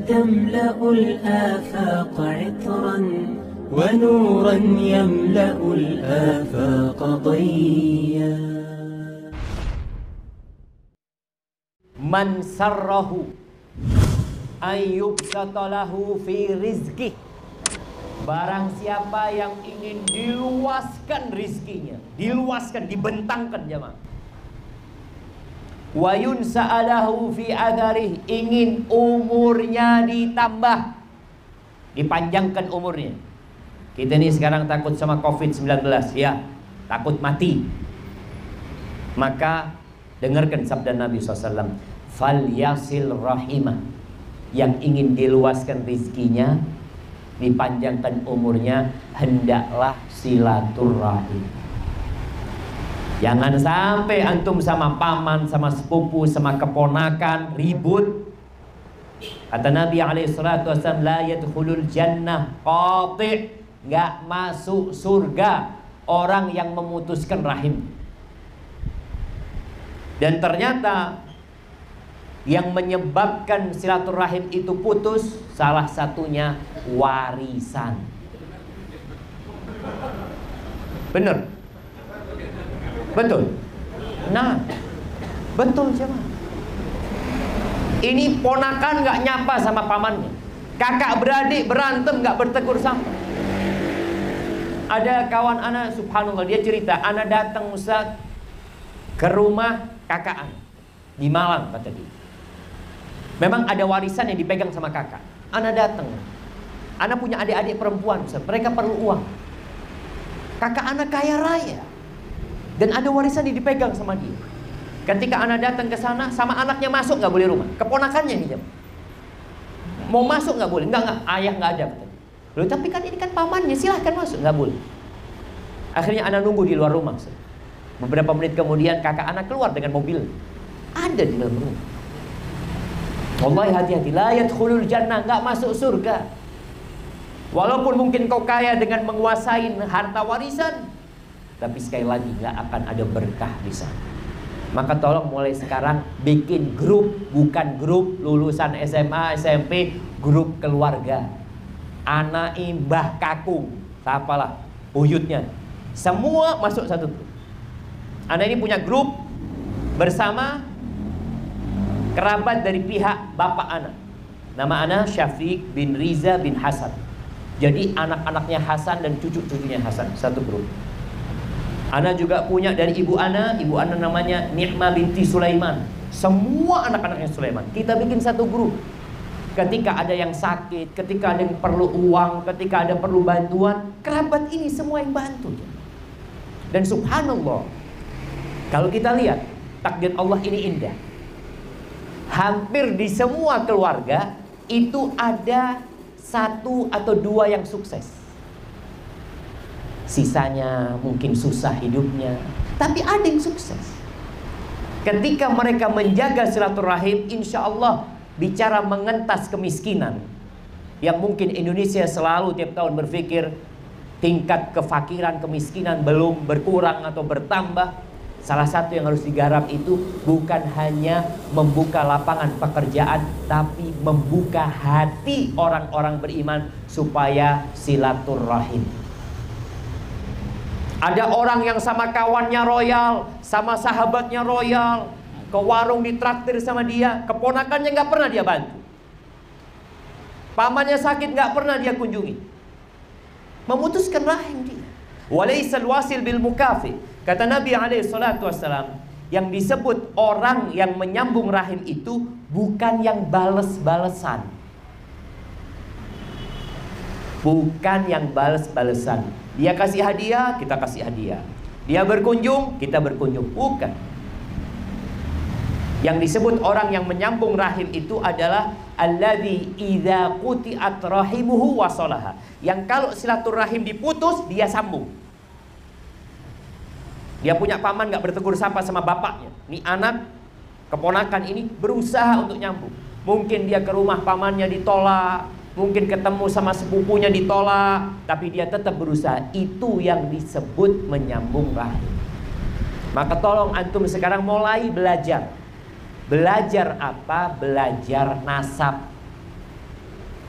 تملأ الآفاق عطرا ونورا يملأ الآفاق ضيا. Man sarrahu ayyubsata lahu fi rizqih. Barang siapa yang ingin diluaskan rizkinya, diluaskan, dibentangkan jemaah. Wa yunsa'alahu fi adharih, ingin umurnya ditambah, dipanjangkan umurnya. Kita ini sekarang takut sama COVID-19, ya, takut mati. Maka dengarkan sabda Nabi SAW, fal yasil rahimah. Yang ingin diluaskan rizkinya, dipanjangkan umurnya, hendaklah silaturahim. Jangan sampai antum sama paman, sama sepupu, sama keponakan ribut. Kata Nabi SAW, la yadkhulul jannah qati', nggak masuk surga orang yang memutuskan rahim. Dan ternyata yang menyebabkan silaturahim itu putus, salah satunya warisan. Bener? Betul? Nah, betul coba. Ini ponakan gak nyapa sama pamannya, kakak beradik berantem gak bertegur sapa. Ada kawan anak, subhanallah, dia cerita, anak datang Ustaz ke rumah kakak anak di Malang, kata dia. Memang ada warisan yang dipegang sama kakak. Anak datang, anak punya adik-adik perempuan, Ustaz. Mereka perlu uang. Kakak anak kaya raya dan ada warisan yang dipegang sama dia. Ketika anak datang ke sana, sama anaknya masuk nggak boleh rumah. Keponakannya nih, mau masuk nggak boleh. Nggak, ayah nggak ada. Loh, tapi kan ini kan pamannya, silahkan masuk. Nggak boleh. Akhirnya anak nunggu di luar rumah, Ustaz. Beberapa menit kemudian kakak anak keluar dengan mobil, ada di dalam rumah. Wallahi, hati-hati, la yadkhulul jannah, nggak masuk surga. Walaupun mungkin kau kaya dengan menguasai harta warisan, tapi sekali lagi nggak akan ada berkah di sana. Maka tolong mulai sekarang bikin grup, bukan grup lulusan SMA, SMP, grup keluarga. Anak Mbah Kakung, apalah buyutnya, semua masuk satu grup. Anak ini punya grup bersama kerabat dari pihak bapak anak. Nama anak Syafiq bin Riza bin Hasan. Jadi anak-anaknya Hasan dan cucu-cucunya Hasan, satu grup. Anak juga punya dari ibu anak namanya Ni'mah binti Sulaiman. Semua anak-anaknya Sulaiman. Kita bikin satu grup. Ketika ada yang sakit, ketika ada yang perlu uang, ketika ada perlu bantuan, kerabat ini semua yang bantu. Dan subhanallah, kalau kita lihat takdir Allah ini indah. Hampir di semua keluarga itu ada satu atau dua yang sukses. Sisanya mungkin susah hidupnya, tapi ada yang sukses. Ketika mereka menjaga silaturahim, insya Allah bicara mengentas kemiskinan, yang mungkin Indonesia selalu tiap tahun berpikir tingkat kefakiran, kemiskinan belum berkurang atau bertambah. Salah satu yang harus digarap itu bukan hanya membuka lapangan pekerjaan, tapi membuka hati orang-orang beriman supaya silaturahim. Ada orang yang sama kawannya royal, sama sahabatnya royal, ke warung ditraktir sama dia, keponakannya nggak pernah dia bantu, pamannya sakit nggak pernah dia kunjungi. Memutuskan rahim dia. Walaisal wasil bil mukafi. Kata Nabi SAW, yang disebut orang yang menyambung rahim itu bukan yang bales-balesan. Bukan yang bales-balesan. Dia kasih hadiah, kita kasih hadiah. Dia berkunjung, kita berkunjung. Bukan. Yang disebut orang yang menyambung rahim itu adalah alladzi idza quti'at rahimuhu wasalaha. Yang kalau silaturahim diputus, dia sambung. Dia punya paman gak bertegur sapa sama bapaknya. Nih anak, keponakan ini berusaha untuk nyambung. Mungkin dia ke rumah pamannya ditolak, mungkin ketemu sama sepupunya ditolak, tapi dia tetap berusaha. Itu yang disebut menyambung rahim. Maka tolong antum sekarang mulai belajar. Belajar apa? Belajar nasab.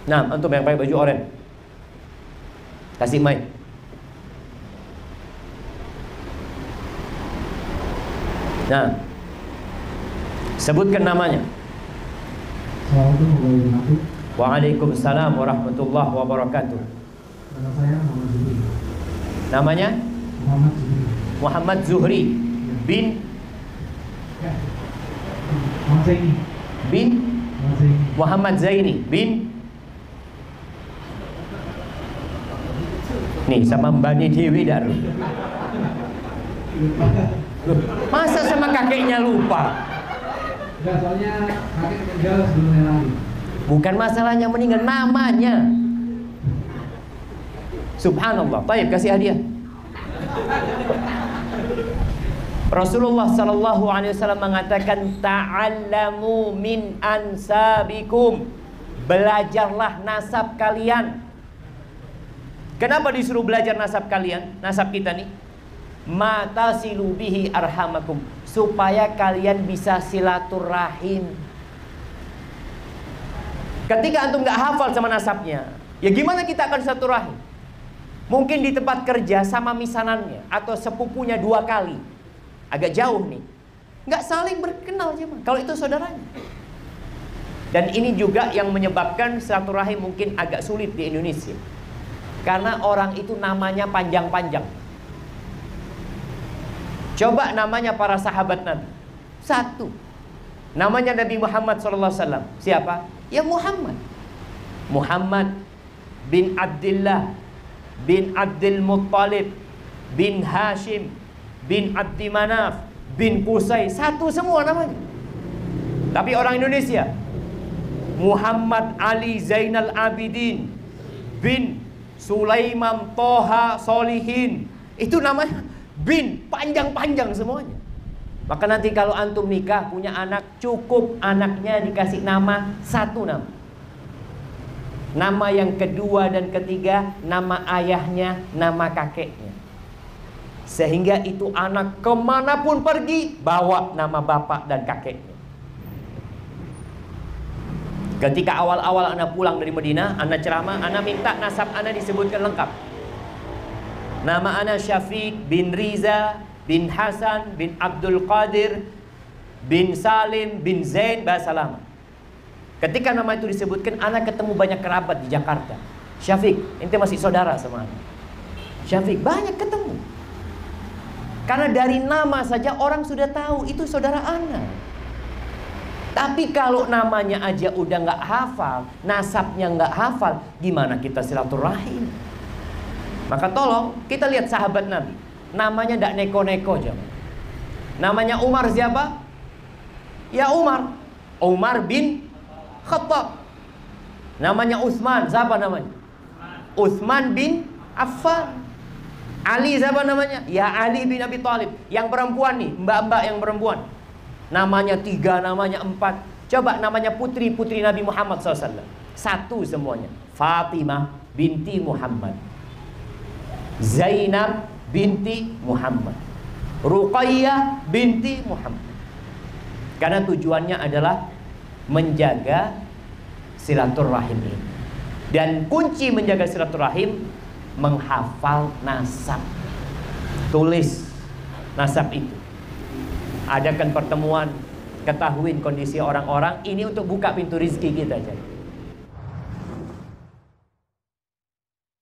Nah, antum yang pakai baju oranye, kasih mic. Nah, sebutkan namanya. Assalamualaikum warahmatullahi wabarakatuh. Waalaikumsalam warahmatullahi wabarakatuh. Nama saya Muhammad Zuhri. Namanya Muhammad Zuhri. Muhammad Zuhri bin Ya. Muhammad Zaini. bin Muhammad Zaini. Muhammad Zaini bin nih sama Mbak Dewi dah. Masa sama kakeknya lupa? Enggak, soalnya kakek meninggal sebelum saya lahir. Bukan masalahnya meninggal, namanya. Subhanallah. Baik, kasih hadiah. Rasulullah sallallahu alaihi wasallam mengatakan, ta'allamu min ansabikum. Belajarlah nasab kalian. Kenapa disuruh belajar nasab kalian? Nasab kita nih. Matasilu bihi arhamakum, supaya kalian bisa silaturahim. Ketika antum nggak hafal sama nasabnya, ya gimana kita akan silaturahim? Mungkin di tempat kerja sama misanannya atau sepupunya 2 kali, agak jauh nih, nggak saling berkenal aja, kalau itu saudaranya. Dan ini juga yang menyebabkan silaturahim mungkin agak sulit di Indonesia, karena orang itu namanya panjang-panjang. Coba namanya para sahabat Nabi. 1. Namanya Nabi Muhammad SAW. Siapa? Ya Muhammad. Muhammad bin Abdullah bin Abdul Muttalib bin Hashim bin Abdi Manaf bin Qusay. 1 semua namanya. Tapi orang Indonesia, Muhammad Ali Zainal Abidin bin Sulaiman Toha Solihin. Itu namanya bin, panjang-panjang semuanya. Maka nanti kalau antum nikah punya anak, cukup anaknya dikasih nama 1 nama. Nama yang kedua dan ketiga nama ayahnya, nama kakeknya. Sehingga itu anak kemanapun pergi bawa nama bapak dan kakeknya. Ketika awal-awal anak pulang dari Madinah, anak ceramah, anak minta nasab anak disebutkan lengkap. Nama anak Syafiq bin Riza bin Hasan bin Abdul Qadir bin Salim bin Zain, bahasa lama. Ketika nama itu disebutkan, anak ketemu banyak kerabat di Jakarta. Syafiq, ente masih saudara sama anak. Syafiq, banyak ketemu. Karena dari nama saja orang sudah tahu itu saudara anak. Tapi kalau namanya aja udah nggak hafal, nasabnya nggak hafal, gimana kita silaturahim? Maka tolong kita lihat sahabat Nabi, namanya tidak neko-neko aja. Namanya Umar siapa? Ya Umar, Umar bin Khattab. Namanya Utsman, siapa namanya? Utsman bin Affan. Ali siapa namanya? Ya Ali bin Abi Thalib. Yang perempuan nih, mbak-mbak yang perempuan, namanya 3, namanya 4. Coba namanya putri-putri Nabi Muhammad SAW. 1 semuanya. Fatimah binti Muhammad, Zainab binti Muhammad, Ruqayyah binti Muhammad. Karena tujuannya adalah menjaga silaturahim ini. Dan kunci menjaga silaturahim, menghafal nasab. Tulis nasab itu. Adakan pertemuan, ketahuin kondisi orang-orang. Ini untuk buka pintu rizki kita.